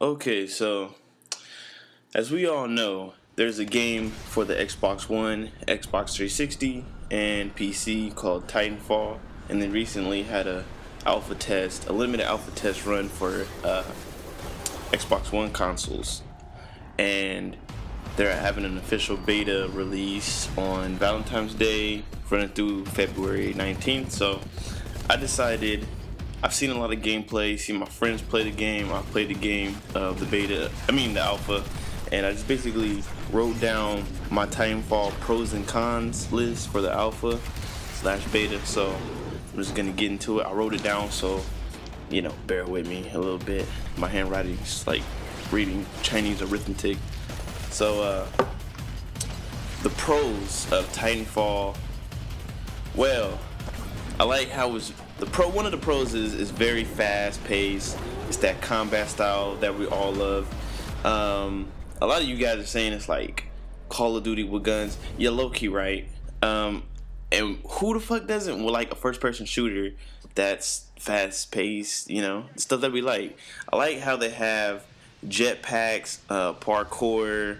Okay, so as we all know, there's a game for the Xbox One, Xbox 360, and PC called Titanfall, and then recently had a limited alpha test run for Xbox One consoles, and they're having an official beta release on Valentine's Day, running through February 19th. So I decided, I've seen a lot of gameplay, seen my friends play the game, I played the game of the alpha, and I just basically wrote down my Titanfall pros and cons list for the alpha / beta. So I'm just gonna get into it. I wrote it down, so bear with me a little bit. My handwriting's like reading Chinese arithmetic. So the pros of Titanfall. Well, I like how one of the pros is very fast paced. It's that combat style that we all love. A lot of you guys are saying it's like Call of Duty with guns. You're low-key right. And who the fuck doesn't like a first-person shooter that's fast-paced, stuff that we like. I like how they have jetpacks, parkour,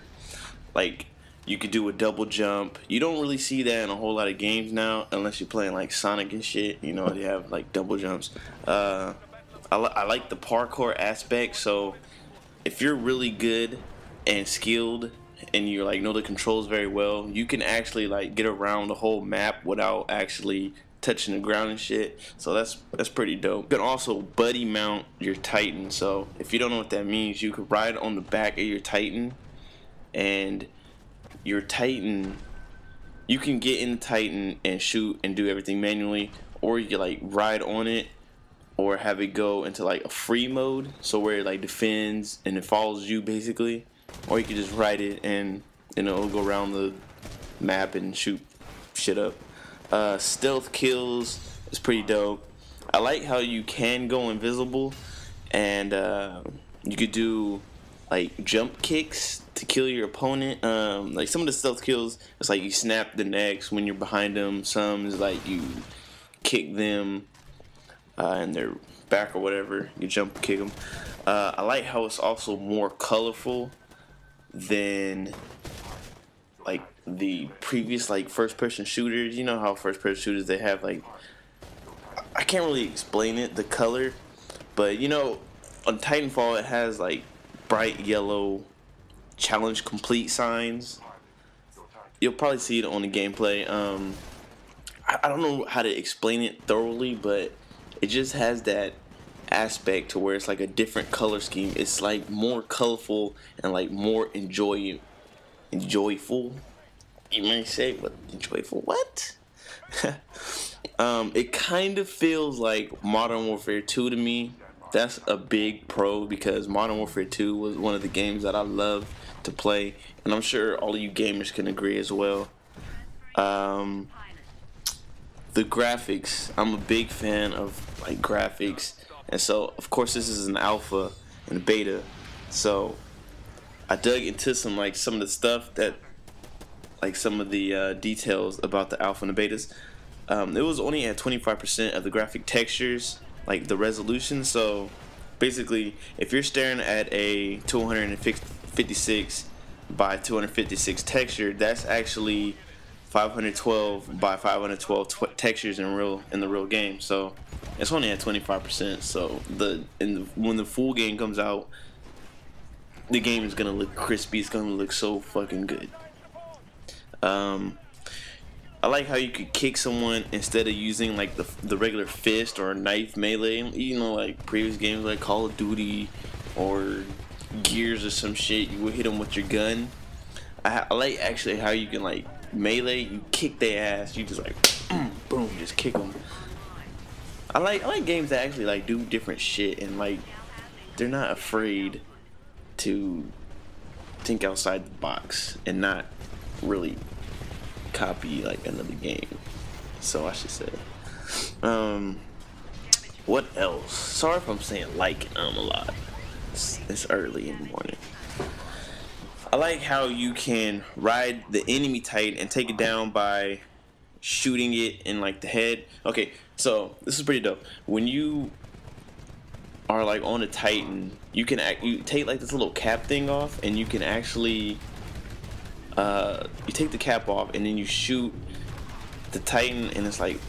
like you could do a double jump. You don't really see that in a whole lot of games now, unless you're playing like Sonic and shit. They have like double jumps. I like the parkour aspect. So if you're really good and skilled and you know the controls very well, you can actually like get around the whole map without actually touching the ground and shit. So that's pretty dope. You can also buddy mount your Titan. So if you don't know what that means, you could ride on the back of your Titan, and your Titan, you can get in the Titan and shoot and do everything manually, or you can like ride on it or have it go into like a free mode, so where it like defends and it follows you basically, or you can just ride it and it'll go around the map and shoot shit up. Stealth kills is pretty dope. I like how you can go invisible, and you could do like jump kicks to kill your opponent. Like some of the stealth kills, it's like you snap the necks when you're behind them. Some is like you kick them in their back or whatever. You jump kick them. I like how it's also more colorful than like the previous like first person shooters. You know how first person shooters, they have like, I can't really explain it, the color, but on Titanfall it has like bright yellow challenge complete signs. You'll probably see it on the gameplay. I don't know how to explain it thoroughly, but it just has that aspect to where it's like a different color scheme. It's like more colorful and like more enjoyful. You might say, but enjoyful what? It kind of feels like Modern Warfare 2 to me. That's a big pro, because Modern Warfare 2 was one of the games that I love to play, and I'm sure all of you gamers can agree as well. The graphics, I'm a big fan of like graphics, and so of course this is an alpha and a beta, so I dug into some of the stuff that, like some of the details about the alpha and the betas. It was only at 25% of the graphic textures, like the resolution. So basically, if you're staring at a 256 by 256 texture, that's actually 512 by 512 textures in the real game. So it's only at 25%. So when the full game comes out, the game is gonna look crispy. It's gonna look so fucking good. I like how you could kick someone instead of using like the regular fist or knife melee. Like previous games like Call of Duty or Gears or some shit, you would hit them with your gun. I like actually how you can like melee, you kick their ass, you just like boom, just kick them. I like games that actually like do different shit, and like they're not afraid to think outside the box and not really copy like another game, so I should say. What else? Sorry if I'm saying like a lot. It's early in the morning. I like how you can ride the enemy Titan and take it down by shooting it in like the head. Okay, so this is pretty dope. When you are like on a Titan, you take like this little cap thing off, and you can actually you take the cap off, and then you shoot the Titan, and it's like,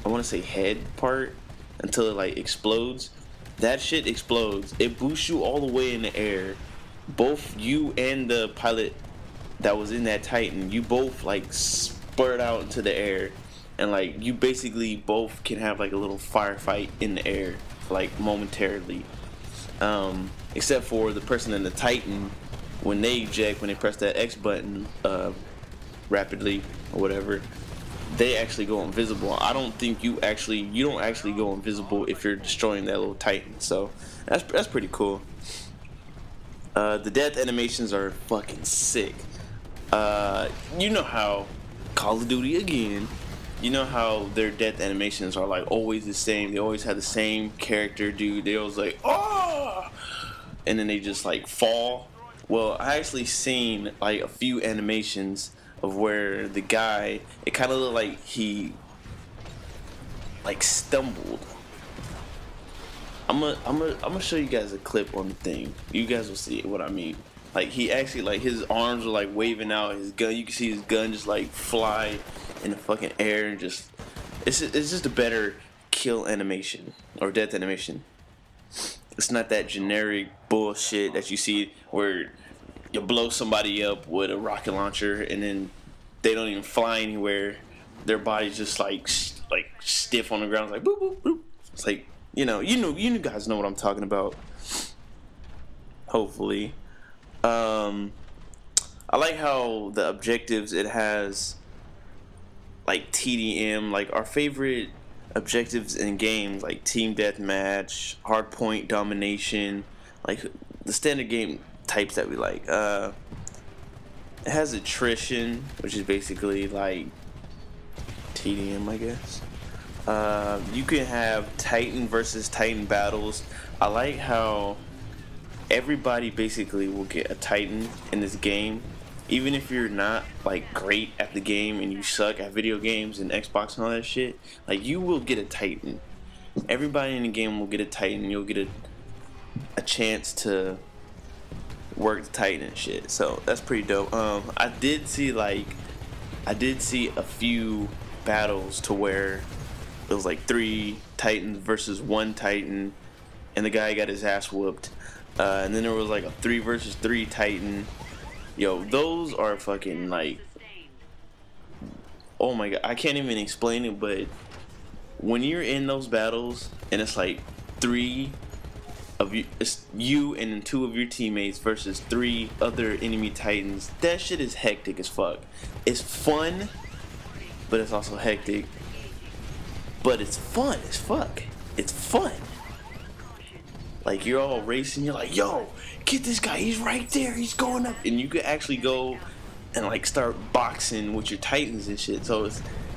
I want to say head part, until it like explodes. That shit explodes. It boosts you all the way in the air. Both you and the pilot that was in that Titan, you both like spurt out into the air, and like you basically both can have like a little firefight in the air, like momentarily. Except for the person in the Titan, when they eject, when they press that X button rapidly or whatever, they actually go invisible. I don't think you don't actually go invisible if you're destroying that little Titan. So that's pretty cool. The death animations are fucking sick. You know how Call of Duty again. You know how their death animations are like always the same. They always have the same character, dude. They always like, oh, and then they just like fall. Well, I actually seen like a few animations of where the guy, it kind of looked like he like stumbled. I'm gonna show you guys a clip on the thing. You guys will see what I mean. Like he actually, like his arms were like waving out. His gun, you can see his gun just like fly in the fucking air, and just it's just a better kill animation or death animation. It's not that generic bullshit that you see where you blow somebody up with a rocket launcher and then they don't even fly anywhere. Their body's just like stiff on the ground. It's like boop boop boop. It's like you guys know what I'm talking about. Hopefully, I like how the objectives, it has like TDM, like our favorite objectives in games, like team deathmatch, hardpoint domination, like the standard game types that we like. It has attrition, which is basically like TDM, I guess. You can have Titan versus Titan battles. I like how everybody basically will get a Titan in this game. Even if you're not like great at the game and you suck at video games and Xbox and all that shit, like you will get a Titan. Everybody in the game will get a Titan. You'll get a chance to work the Titan and shit. So that's pretty dope. I did see a few battles to where it was like 3 Titans versus 1 Titan, and the guy got his ass whooped. And then there was like a 3 versus 3 Titan. Yo, those are fucking like, oh my god, I can't even explain it, but when you're in those battles and it's like 3 of you, it's you and then 2 of your teammates versus 3 other enemy Titans, that shit is hectic as fuck. It's fun, but it's also hectic, but it's fun as fuck. It's fun. Like you're all racing, you're like, yo, get this guy, he's right there, he's going up, and you could actually go and like start boxing with your Titans and shit. So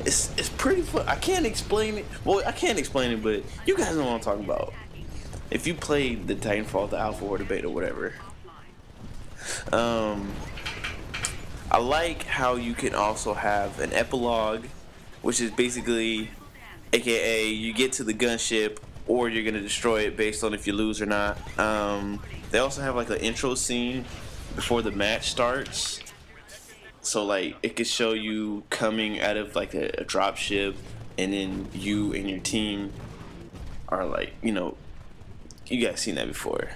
it's pretty fun. I can't explain it. Well, I can't explain it, but you guys know what I'm talking about. If you played the Titanfall, the alpha or the beta, whatever. I like how you can also have an epilogue, which is basically, aka you get to the gunship, or you're gonna destroy it based on if you lose or not. They also have like an intro scene before the match starts, so like it could show you coming out of like a drop ship, and then you and your team are like, you guys seen that before.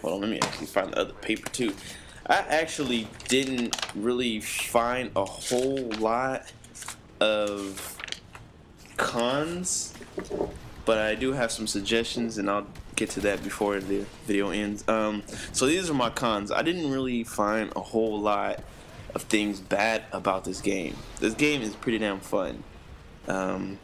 Hold on, let me actually find the other paper too. I actually didn't really find a whole lot of cons, but I do have some suggestions, and I'll get to that before the video ends. So these are my cons. I didn't really find a whole lot of things bad about this game. This game is pretty damn fun, but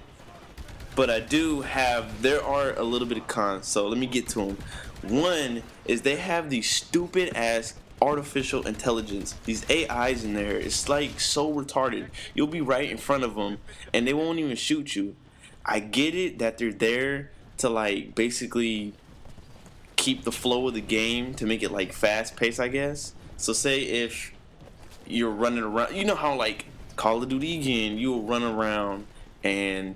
there are a little bit of cons, so let me get to them. One is they have these stupid ass artificial intelligence, these AIs in there. It's like so retarded. You'll be right in front of them and they won't even shoot you. I get it that they're there to like basically keep the flow of the game, to make it like fast paced, I guess. So say if you're running around, you know how like Call of Duty again, you'll run around and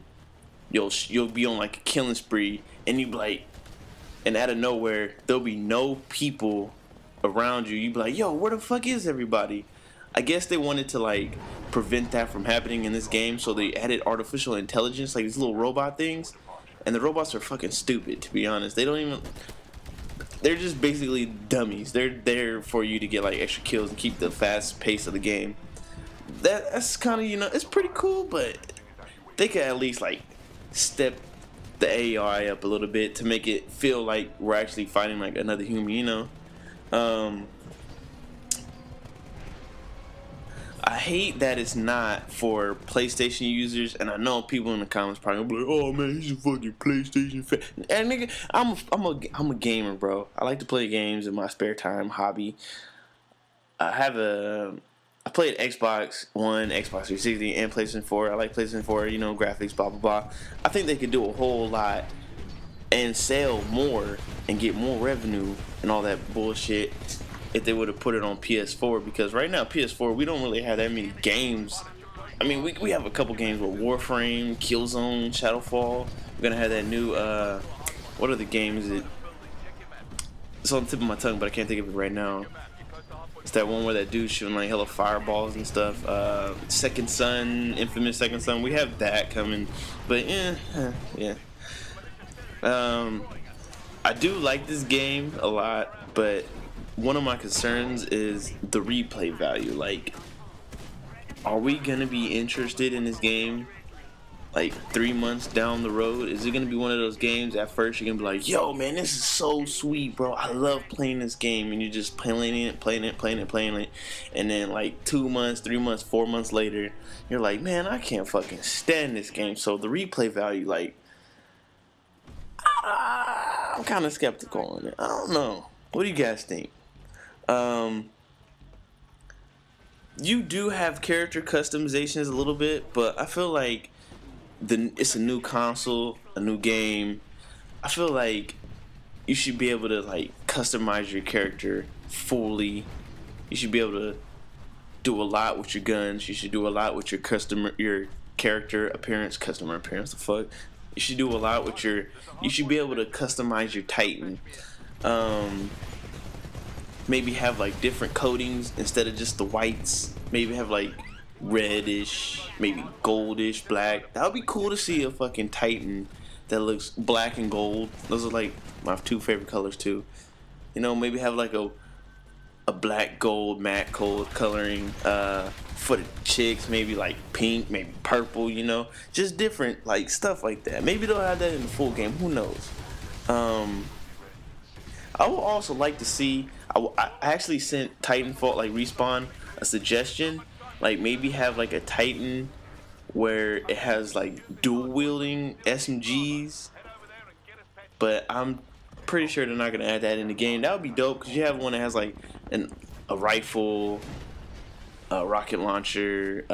you'll be on like a killing spree, and you be like, and out of nowhere there'll be no people around you. You be like, yo, where the fuck is everybody? I guess they wanted to like prevent that from happening in this game, so they added artificial intelligence, like these little robot things, and the robots are fucking stupid, to be honest. They don't even. They're just basically dummies. They're there for you to get like extra kills and keep the fast pace of the game. That's kind of, you know, it's pretty cool, but they could at least like step the AI up a little bit to make it feel like we're actually fighting like another human, you know. I hate that it's not for PlayStation users, and I know people in the comments probably gonna be like, "Oh man, he's a fucking PlayStation fan." And nigga, I'm a gamer, bro. I like to play games in my spare time, hobby. I played Xbox One, Xbox 360, and PlayStation 4. I like PlayStation 4, you know, graphics, blah blah blah. I think they could do a whole lot and sell more and get more revenue and all that bullshit if they would have put it on PS4, because right now PS4 we don't really have that many games. I mean, we have a couple games with Warframe, Killzone, Shadowfall. We're gonna have that new what are the games that it's on the tip of my tongue, but I can't think of it right now. It's that one where that dude's shooting like hella fireballs and stuff. Second Son, infamous Second Son. We have that coming, but yeah. I do like this game a lot, but one of my concerns is the replay value. Like, are we gonna be interested in this game like 3 months down the road? Is it gonna be one of those games at first you're gonna be like, yo man, this is so sweet, bro, I love playing this game, and you're just playing it, and then like 2 months, 3 months, 4 months later, you're like, man, I can't fucking stand this game. So the replay value, like, I'm kind of skeptical on it. I don't know. What do you guys think? You do have character customizations a little bit, but I feel like it's a new console, a new game. I feel like you should be able to like customize your character fully. You should be able to do a lot with your guns. You should do a lot with your character appearance, customer appearance. The fuck. You should do a lot with your. You should be able to customize your Titan. Maybe have like different coatings instead of just the whites. Maybe have like reddish, maybe goldish, black. That would be cool to see a fucking Titan that looks black and gold. Those are like my two favorite colors too. You know, maybe have like a black gold matte gold coloring for the chicks. Maybe like pink, maybe purple. You know, just different like stuff like that. Maybe they'll have that in the full game. Who knows? I would also like to see. I actually sent Titanfall, like Respawn, a suggestion. Like maybe have like a Titan where it has like dual wielding SMGs, but I'm pretty sure they're not gonna add that in the game. That would be dope, because you have one that has like a rifle, a rocket launcher,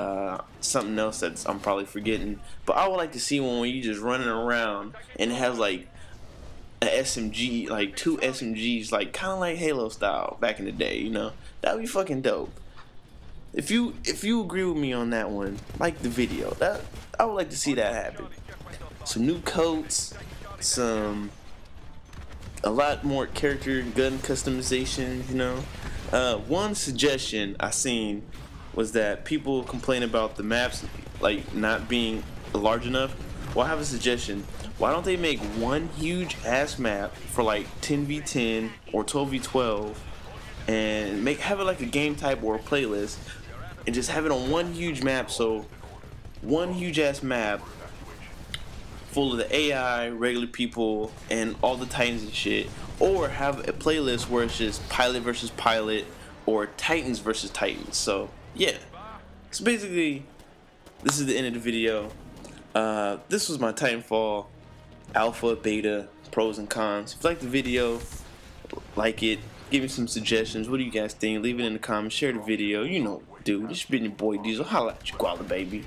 something else that I'm probably forgetting. But I would like to see one where you just running around and it has like a SMG, like 2 SMGs, like kind of like Halo style back in the day. You know, that would be fucking dope. If you agree with me on that one, like the video. That I would like to see that happen. Some new coats, a lot more character gun customization. You know, one suggestion I seen was that people complain about the maps like not being large enough. Well, I have a suggestion. Why don't they make one huge ass map for like 10v10 or 12v12 and have it like a game type or a playlist, and just have it on one huge map? So one huge ass map full of the AI, regular people, and all the Titans and shit. Or have a playlist where it's just pilot versus pilot or Titans versus Titans. So yeah, so basically this is the end of the video. This was my Titanfall alpha, beta, pros and cons. If you like the video, like it, give me some suggestions. What do you guys think? Leave it in the comments, share the video. You know what to do. This has been your boy Diesel. Holla at you, Koala baby.